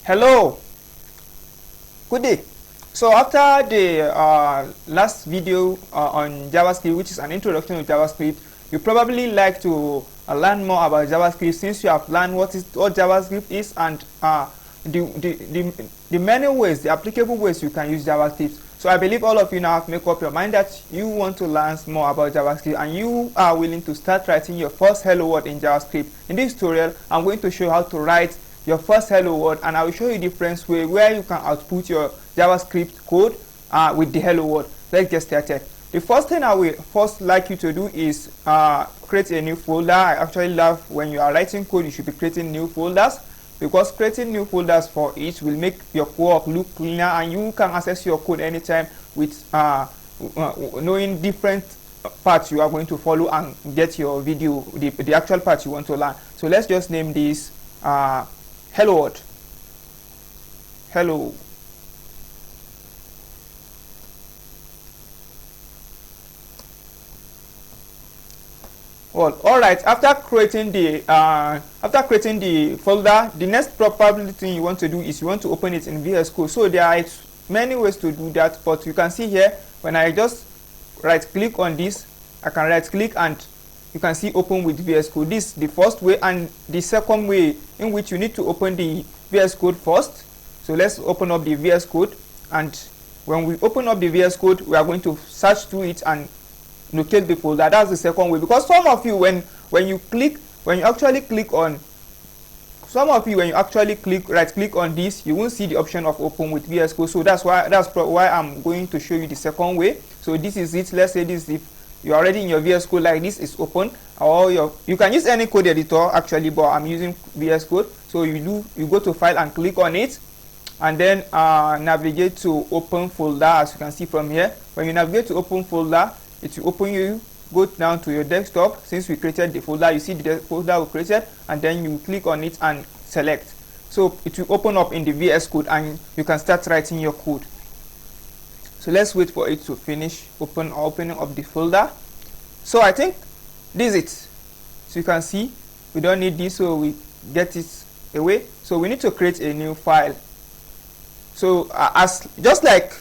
Hello, good day. So after the last video on JavaScript, which is an introduction to JavaScript, you probably like to learn more about JavaScript since you have learned what JavaScript is and the many ways, the applicable ways you can use JavaScript. So I believe all of you now have made up your mind that you want to learn more about JavaScript and you are willing to start writing your first hello world in JavaScript. In this tutorial, I'm going to show you how to write your first hello world, and I will show you different way where you can output your JavaScript code with the hello world. Let's get started. The first thing I will first like you to do is create a new folder. I actually love when you are writing code, you should be creating new folders, because creating new folders for each will make your code look cleaner and you can access your code anytime with knowing different parts you are going to follow and get your video, the actual part you want to learn. So let's just name this hello world. Hello. Well, all right. After creating the folder, the next probably thing you want to do is you want to open it in VS Code. So there are many ways to do that, but you can see here when I just right click on this, I can right click and you can see open with VS Code. This is the first way, and the second way in which you need to open the VS Code first. So let's open up the VS Code, and when we open up the VS Code, we are going to search through it and locate the folder. That's the second way, because some of you when you actually click right click on this, you won't see the option of open with VS Code. So that's why I'm going to show you the second way. So this is it. Let's say this, if you're already in your VS Code like this, is open, or you can use any code editor actually, but I'm using VS Code. So you go to file and click on it, and then navigate to open folder. As you can see from here, when you navigate to open folder, it will open you. Go down to your desktop. Since we created the folder, you see the folder we created, and then you click on it and select. So it will open up in the VS Code and you can start writing your code. So let's wait for it to finish opening up the folder. So I think this is it. So you can see we don't need this, so we get it away. So we need to create a new file. So just like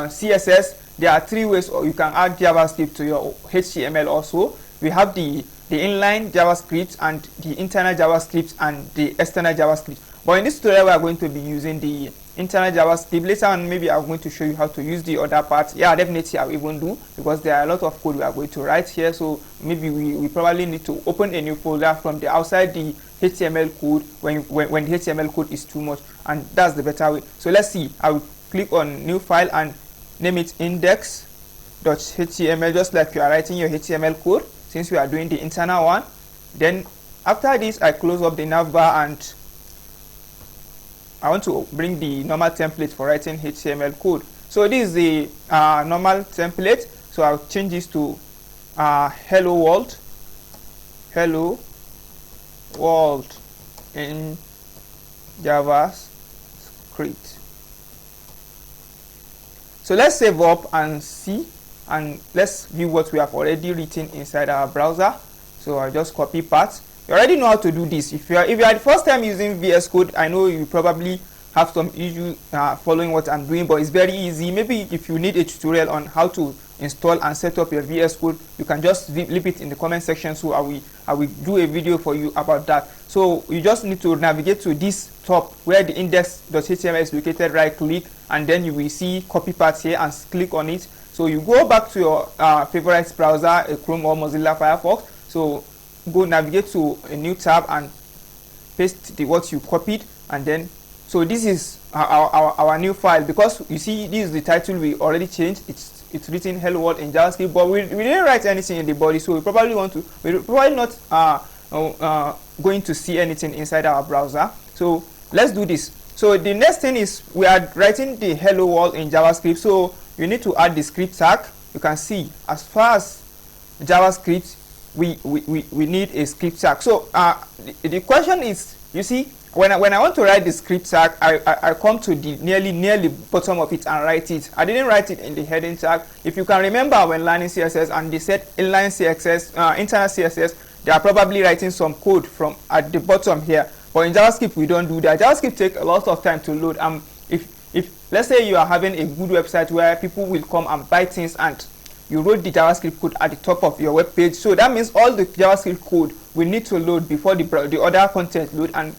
CSS, there are three ways you can add JavaScript to your HTML also. We have the inline JavaScript and the internal JavaScript and the external JavaScript. But in this tutorial, we are going to be using the internal JavaScript. Later on, maybe I'm going to show you how to use the other parts. Yeah, definitely I will even do, because there are a lot of code we are going to write here. So maybe we probably need to open a new folder from the outside the HTML code when the HTML code is too much, and that's the better way. So let's see. I will click on new file and name it index.html, just like you are writing your HTML code, since we are doing the internal one. Then after this, I close up the navbar and I want to bring the normal template for writing HTML code. So this is the normal template. So I'll change this to hello world in JavaScript. So let's save up and see, and let's view what we have already written inside our browser. So I'll just copy parts. You already know how to do this. If you are the first time using VS Code, I know you probably have some issues following what I'm doing, but it's very easy. Maybe if you need a tutorial on how to install and set up your VS Code, you can just leave it in the comment section, so I will do a video for you about that. So you just need to navigate to this top where the index.html is located, right click, and then you will see copy path here and click on it. So you go back to your favorite browser, Chrome or Mozilla Firefox. So go navigate to a new tab and paste what you copied, and then so this is our new file, because you see this is the title we already changed. It's written hello world in JavaScript, but we didn't write anything in the body, so we're probably not going to see anything inside our browser. So let's do this. So the next thing is we are writing the hello world in JavaScript, so you need to add the script tag. You can see as far as JavaScript, we need a script tag. So the question is, you see, when I want to write the script tag, I come to the nearly bottom of it and write it. I didn't write it in the heading tag. If you can remember when learning CSS and they said inline CSS, internal CSS, they are probably writing some code from at the bottom here. But in JavaScript, we don't do that. JavaScript takes a lot of time to load. If let's say you are having a good website where people will come and buy things, and you wrote the JavaScript code at the top of your web page, so that means all the JavaScript code will need to load before the other content load, and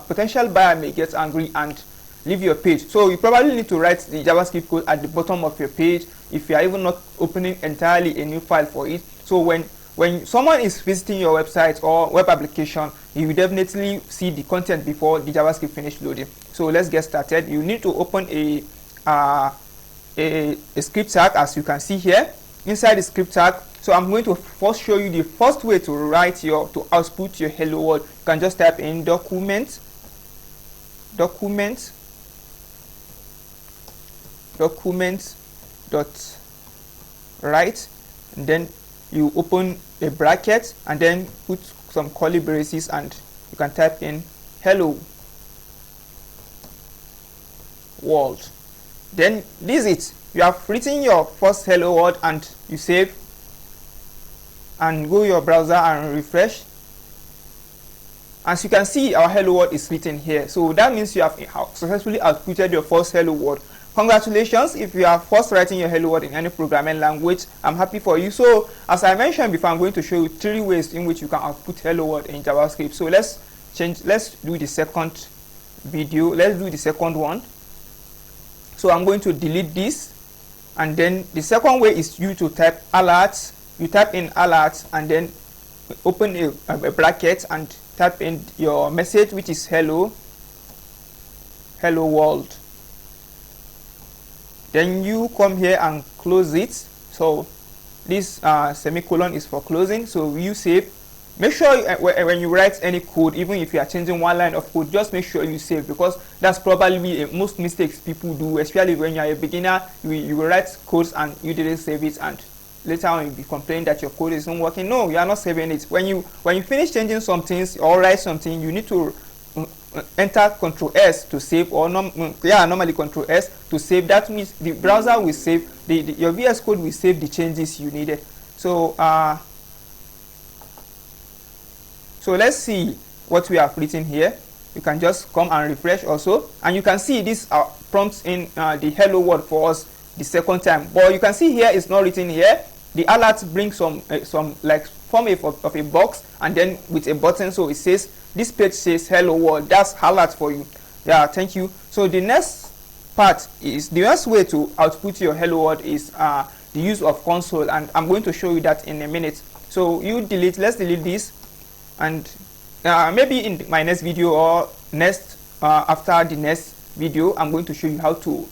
potential buyer may get angry and leave your page. So you probably need to write the JavaScript code at the bottom of your page if you are even not opening entirely a new file for it. So when someone is visiting your website or web application, you will definitely see the content before the JavaScript finish loading. So let's get started. You need to open a script tag, as you can see here. Inside the script tag, so I'm going to first show you the first way to write to output your hello world. You can just type in document dot write, and then you open a bracket and then put some curly braces, and you can type in hello world. Then this is it. You have written your first hello world, and you save and go your browser and refresh. As you can see, our hello world is written here. So that means you have successfully outputted your first hello world. Congratulations if you are first writing your hello world in any programming language. I'm happy for you. So as I mentioned before, I'm going to show you 3 ways in which you can output hello world in JavaScript. So let's do the second video. Let's do the second one. So I'm going to delete this, and then the second way is you to type alert. You type in alert and then open a bracket and type in your message, which is hello world. Then you come here and close it. So this semicolon is for closing. So you save. Make sure when you write any code, even if you are changing one line of code, just make sure you save, because that's probably most mistakes people do, especially when you are a beginner. You will write codes and you didn't save it, and later on you'll be complaining that your code isn't working. No, you are not saving it. When you finish changing some things or write something, you need to enter Ctrl S to save, or normally Ctrl S to save. That means the browser will save your VS Code will save the changes you needed. So let's see what we have written here. You can just come and refresh also, and you can see this prompts in the hello world for us the second time. But you can see here it's not written here. The alert brings some like form of a box, and then with a button. So it says, this page says hello world. That's alert for you. Yeah, thank you. So the next part is, the next way to output your hello world is the use of console, and I'm going to show you that in a minute. So let's delete this, and maybe in my next video or after the next video, I'm going to show you how to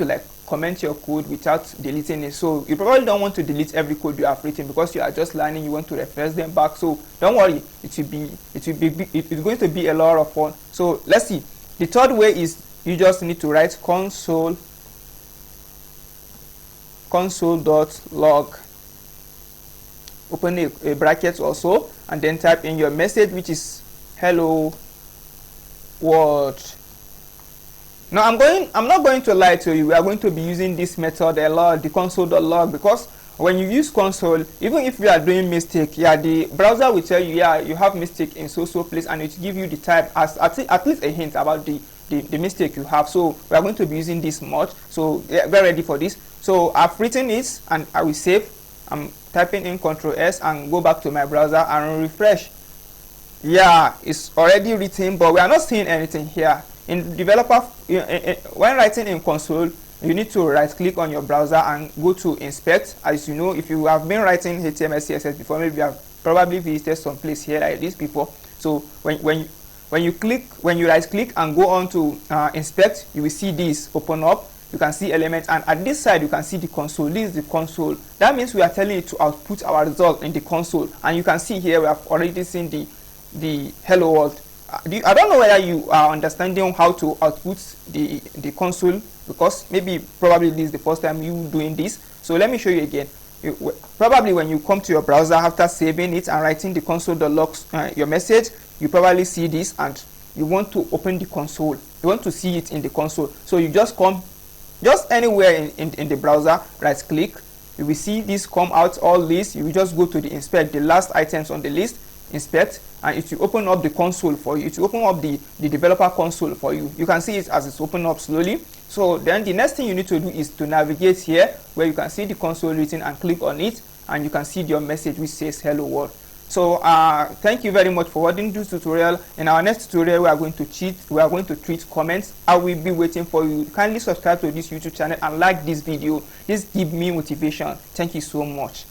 like comment your code without deleting it. So you probably don't want to delete every code you have written, because you are just learning. You want to refresh them back. So don't worry, it's going to be a lot of fun. So let's see. The third way is you just need to write console.log. Open a bracket also, and then type in your message, which is hello world. Now I'm not going to lie to you. We are going to be using this method a lot, the console.log, because when you use console, even if you are doing mistake, the browser will tell you, you have mistake in so place, and it will give you the type as at least a hint about the mistake you have. So we are going to be using this mod. So get ready for this. So I've written it, and I will save. I'm typing in Ctrl S and go back to my browser and refresh. It's already written, but we are not seeing anything here. In developer, when writing in console, you need to right click on your browser and go to inspect. As you know, if you have been writing HTML CSS before, maybe you have probably visited some place here like this before. So when you right click and go on to inspect, you will see this open up. You can see elements, and at this side you can see the console. This is the console. That means we are telling it to output our result in the console, and you can see here we have already seen the hello world. I don't know whether you are understanding how to output the console, because probably this is the first time you doing this. So let me show you again. Probably when you come to your browser after saving it and writing the console.log your message, you probably see this, and you want to open the console. You want to see it in the console. So you just come anywhere in the browser, right click, you will see this come out, all list. You will just go to the inspect, the last items on the list. inspect, and it will open up the console for you. It will open up the developer console for you. You can see it as it's opening up slowly. So then the next thing you need to do is to navigate here where you can see the console written, and click on it, and you can see your message which says hello world. So thank you very much for watching this tutorial. In our next tutorial, we are going to treat comments. I will be waiting for you. Kindly subscribe to this YouTube channel and like this video. This gives me motivation. Thank you so much.